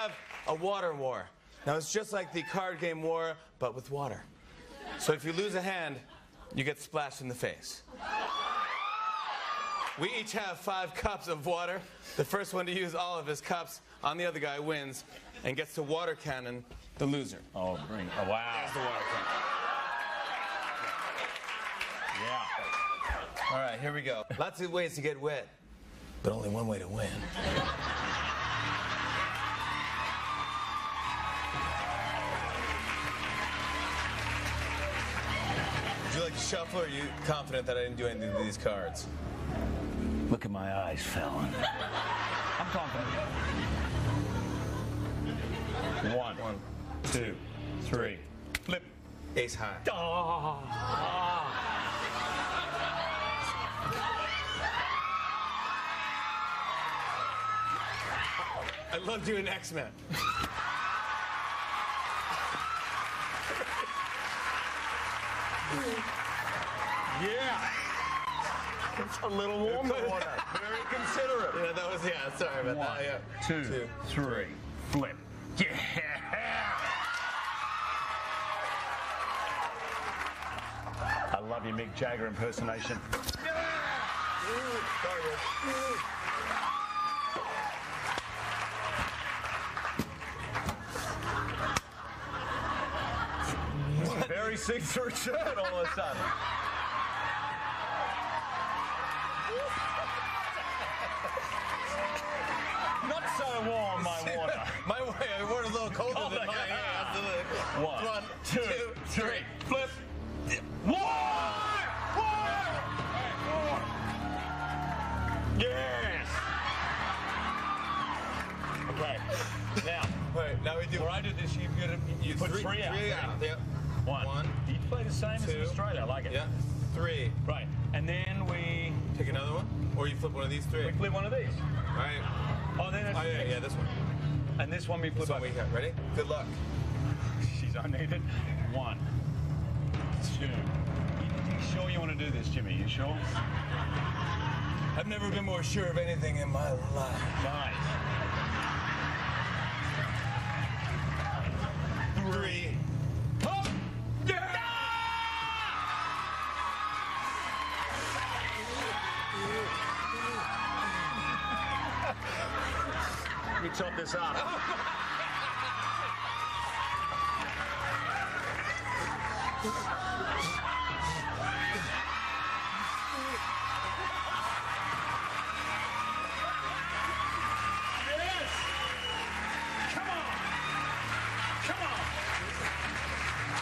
have a water war. Now, it's just like the card game war, but with water. So if you lose a hand, you get splashed in the face. We each have 5 cups of water. The first one to use all of his cups on the other guy wins and gets to water cannon the loser. Oh, bring. Oh, wow. That's the water cannon. Yeah. All right, here we go. Lots of ways to get wet, but only one way to win. Would you like to shuffle, or are you confident that I didn't do anything to these cards? Look at my eyes, Fallon. I'm confident. 1, 2, 3. Flip. Ace high. Oh. I love doing X-Men. Yeah. It's a little warm water. Very considerate. Yeah, that was, sorry about that. Yeah. 2, 3. Flip. Yeah. I love your Mick Jagger impersonation. Very see-through shirt all of a sudden. Not so warm, my water. My water's a little colder than mine. Yeah, 1, 2, 3. Flip. Yes. Okay. Now. Wait, now we do. When I do this, you've got to put 3 out. 3 out. Yeah. 1. You play the same as in Australia. I like it. Yeah. 3. Right. And then we Take another one, or you flip one of these 3. we flip one of these. All right. Oh, then it's Yeah, this one. And this one we flip This one up. we got. Ready? Good luck. Jeez, I need it. 1, 2. You sure you want to do this, Jimmy? You sure? I've never been more sure of anything in my life. Nice. 3. Hop! Yeah! Let me chop this up. Yes! Come on! Come on!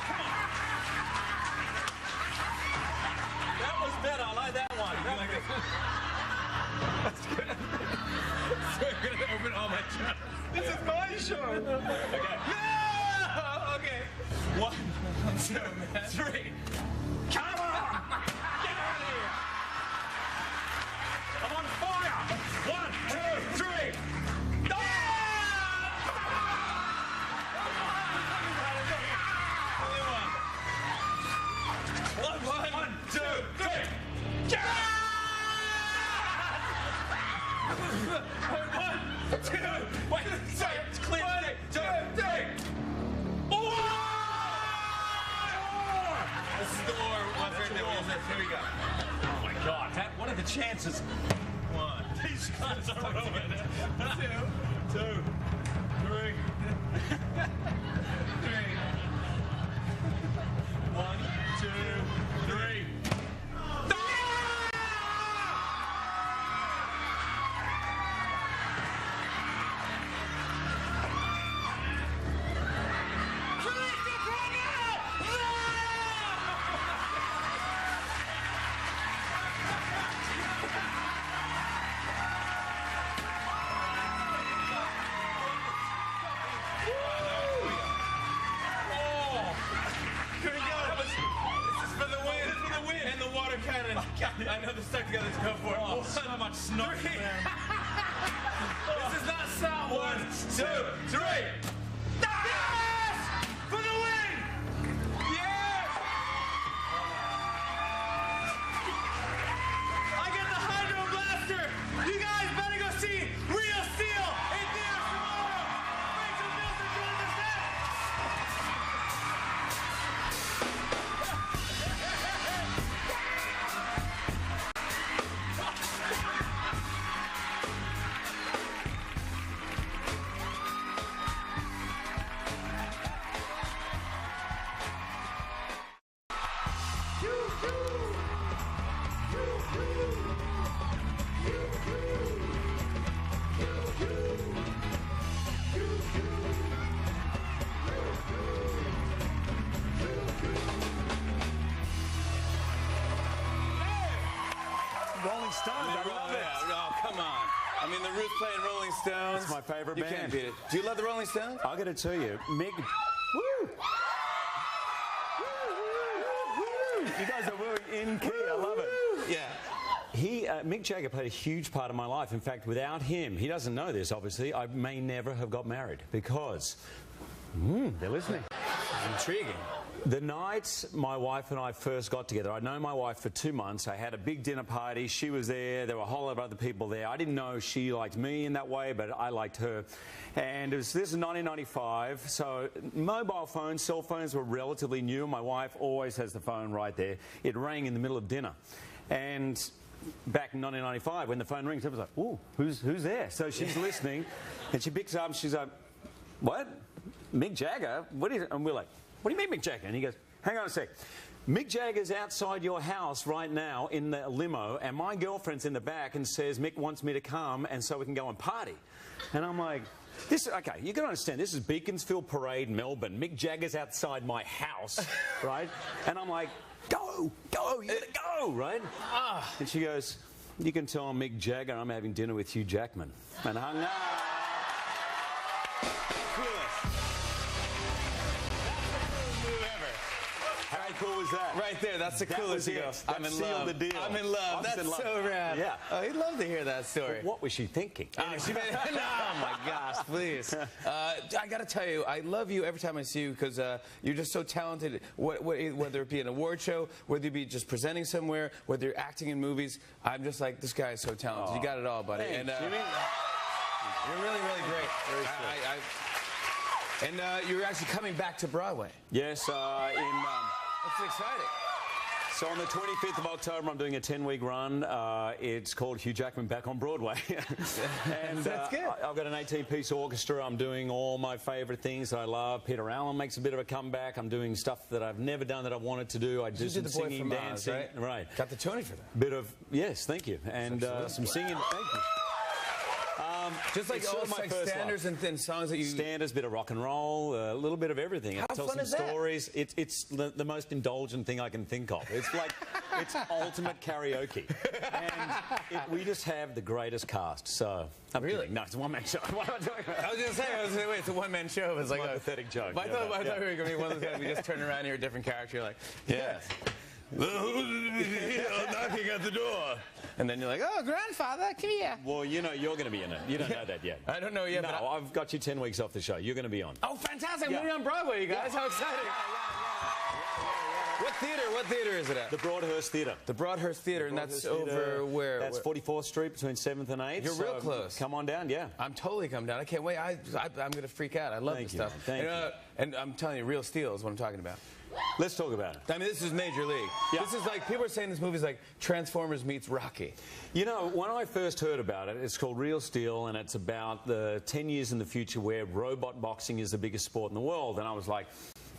Come on! That was better. I like that one. That's good. So I'm going to open all my channels. This is my show. Okay. No! Okay. 1, 2, 3. Come on! Get out of here! I'm on fire! 1, 2, 3. One, two, three. One, two. Wait, sorry, it's clear. 1, 2, 3. Oh! This is the war. Here we go. Oh my God! What are the chances? 1. These guys are ruined. 2, 3. 1, 2, 3. Cannon. I know the stuck together to go for it. Oh, so much snot. 3. This is not sound. 1, 2, 3. Yes! For the win! Yes! I get the Hydro Blaster. You guys better go see Real Steel in theaters tomorrow. I mean, the Roots playing Rolling Stones. It's my favorite You band. can't beat it. Do you love the Rolling Stones? I got to tell you, Mick. Woo! You guys are wooing in key. I love it. Yeah. Mick Jagger played a huge part of my life. In fact, without him, he doesn't know this, obviously, I may never have got married because... they're listening. Intriguing. The night my wife and I first got together, I'd known my wife for 2 months. I had a big dinner party. She was there. There were a whole lot of other people there. I didn't know she liked me in that way, but I liked her. And this is 1995, so mobile phones, cell phones were relatively new. My wife always has the phone right there. It rang in the middle of dinner. And back in 1995, when the phone rings, everyone's like, ooh, who's there? So she's listening, and she picks up, and she's like, what? Mick Jagger? What is it? And we're like, what do you mean Mick Jagger? And he goes, hang on a sec. Mick Jagger's outside your house right now in the limo, and my girlfriend's in the back and says Mick wants me to come and so we can go and party. And I'm like, okay, you got to understand, this is Beaconsfield Parade, Melbourne. Mick Jagger's outside my house, right? And I'm like, go, you gotta go, right? And she goes, you can tell Mick Jagger I'm having dinner with Hugh Jackman. And hung up. How cool was that? Right there, that's the coolest deal. I'm in love. The deal. I'm in love. That's in love. so rad. Yeah. Oh, he'd love to hear that story. What was she thinking? She made it. Oh my gosh, please. I got to tell you, I love you every time I see you because you're just so talented. Whether it be an award show, whether it be just presenting somewhere, whether you're acting in movies, I'm just like, this guy is so talented. You got it all, buddy. Thanks, And Jimmy. you're really, really great. And you're actually coming back to Broadway. Yes, That's exciting. So on the 25th of October, I'm doing a 10-week run. It's called Hugh Jackman Back on Broadway. And that's good. I've got an 18-piece orchestra. I'm doing all my favourite things that I love. Peter Allen makes a bit of a comeback. I'm doing stuff that I've never done that I wanted to do. I do some singing, dancing. Right? Got the Tony for that. Yes, thank you. And some singing. Thank you. Just like all my standards and songs that you... Standards, bit of rock and roll, a little bit of everything. How tell fun some is that? stories. It's the most indulgent thing I can think of. It's like, it's ultimate karaoke. And we just have the greatest cast, so... Really? No, it's a one-man show. What am I talking about? I was going to say, wait, it's a one-man show. It's like a pathetic joke. I thought we were going to be one of those guys, we just turn around here, a different character, you're like, yeah. Knocking at the door. And then you're like, oh, grandfather, come here. Well, you know you're going to be in it. You don't know that yet. I don't know yet. No, but I've got you 10 weeks off the show. You're going to be on. Oh, fantastic. I'm going to be on Broadway, you guys. How exciting. What theater is it at? The Broadhurst Theatre. The Broadhurst Theatre, and that's over where? That's 44th Street between 7th and 8th. You're real close. Come on down, yeah. I'm totally coming down. I can't wait. I'm going to freak out. I love this stuff. Thank you. And I'm telling you, real steel is what I'm talking about. Let's talk about it. I mean, this is Major League. Yeah. This is like, people are saying this movie's like Transformers meets Rocky. You know, when I first heard about it, it's called Real Steel, and it's about the 10 years in the future where robot boxing is the biggest sport in the world. And I was like,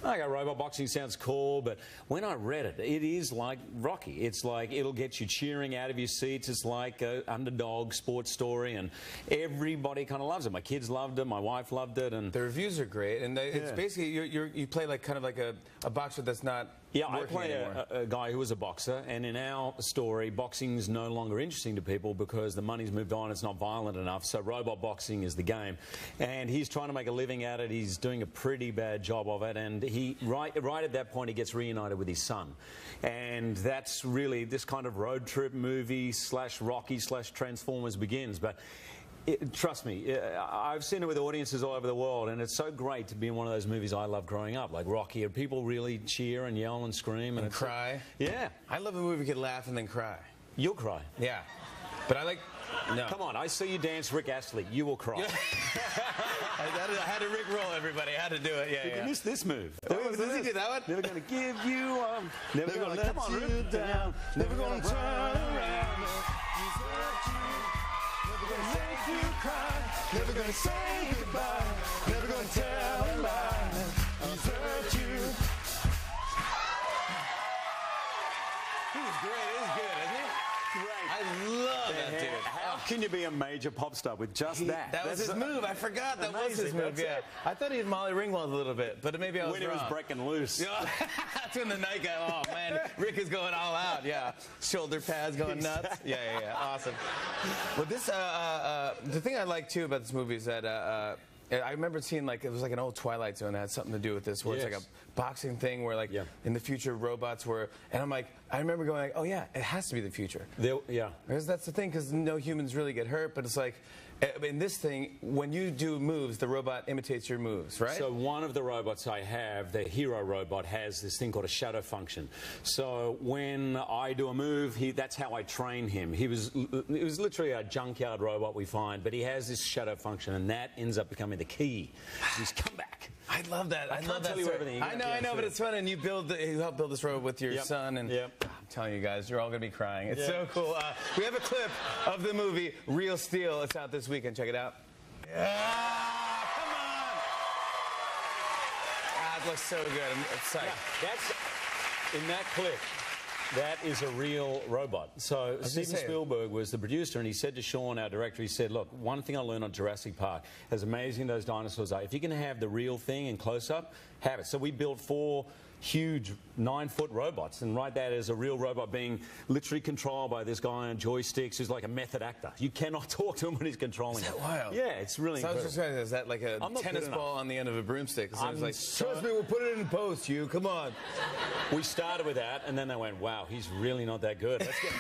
okay, robot boxing sounds cool, but when I read it, it is like Rocky. It's like it'll get you cheering out of your seats. It's like an underdog sports story, and everybody kind of loves it. My kids loved it. My wife loved it. And the reviews are great, and it's basically you play like kind of like a boxer that's not. Yeah, I play a guy who was a boxer, and in our story, boxing's no longer interesting to people because the money's moved on, it's not violent enough, so robot boxing is the game. And he's trying to make a living at it, he's doing a pretty bad job of it, and right at that point, he gets reunited with his son. And that's really this kind of road trip movie / Rocky / Transformers begins. But trust me, I've seen it with audiences all over the world, and it's so great to be in one of those movies I loved growing up, like Rocky, and people really cheer and yell and scream. And cry. Yeah. I love a movie you can laugh and then cry. You'll cry. Yeah. But I like... No. Come on, I see you dance Rick Astley. You will cry. I had to Rick roll, everybody. I had to do it. Yeah, You missed this move. Does he do that one? Never gonna give you up. Never gonna let you down. Never gonna turn around. Never gonna make you cry. Never gonna say goodbye. Never gonna tell a lie. He's hurt you. He's great. He's good, isn't he? Great. I love that dude. How can you be a major pop star with just that? That was his move. I forgot that was his move. Yeah, I thought he had Molly Ringwald a little bit, but maybe I was when wrong. When he was breaking loose. Yeah, that's when the night guy. Oh man, Rick is going all out. Yeah, shoulder pads going nuts. Yeah, awesome. Well, this the thing I like too about this movie is that. I remember seeing it was like an old Twilight Zone that had something to do with this, where it's like a boxing thing where in the future robots were, and I'm like, I remember going like, oh yeah, it has to be the future. Because that's the thing, because no humans really get hurt, but it's like, in this thing, when you do moves, the robot imitates your moves, right? So one of the robots I have, the hero robot, has this thing called a shadow function. So when I do a move, that's how I train him. It was literally a junkyard robot we find, but he has this shadow function, and that ends up becoming the key. He's come back. I love that. I love that. Tell you everything. I know, but it's fun, and you helped build this robot with your son, and I'm telling you guys, you're all gonna be crying. It's so cool. We have a clip of the movie Real Steel. It's out this weekend. Check it out. Yeah, come on! It looks so good. I'm excited. That's in that clip. That is a real robot. So Steven Spielberg was the producer, and he said to Sean, our director, he said, look, one thing I learned on Jurassic Park, as amazing those dinosaurs are, if you can have the real thing in close-up, have it. So we built 4 huge 9-foot robots, and right there is a real robot being literally controlled by this guy on joysticks who's like a method actor. You cannot talk to him when he's controlling it. Is that wild? Yeah, it's really incredible. I was just saying, is that like a tennis ball on the end of a broomstick? I was like, trust me, we'll put it in post, Hugh. Come on. We started with that, and then they went, wow, he's really not that good. Let's get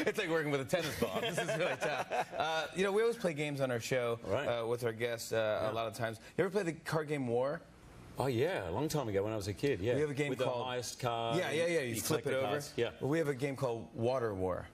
it's like working with a tennis ball. This is really tough. We always play games on our show with our guests a lot of times. You ever play the card game War? Oh, yeah, a long time ago when I was a kid, yeah. We have a game with called... the highest card. Yeah, you flip it over. Cards. Yeah. Well, we have a game called Water War.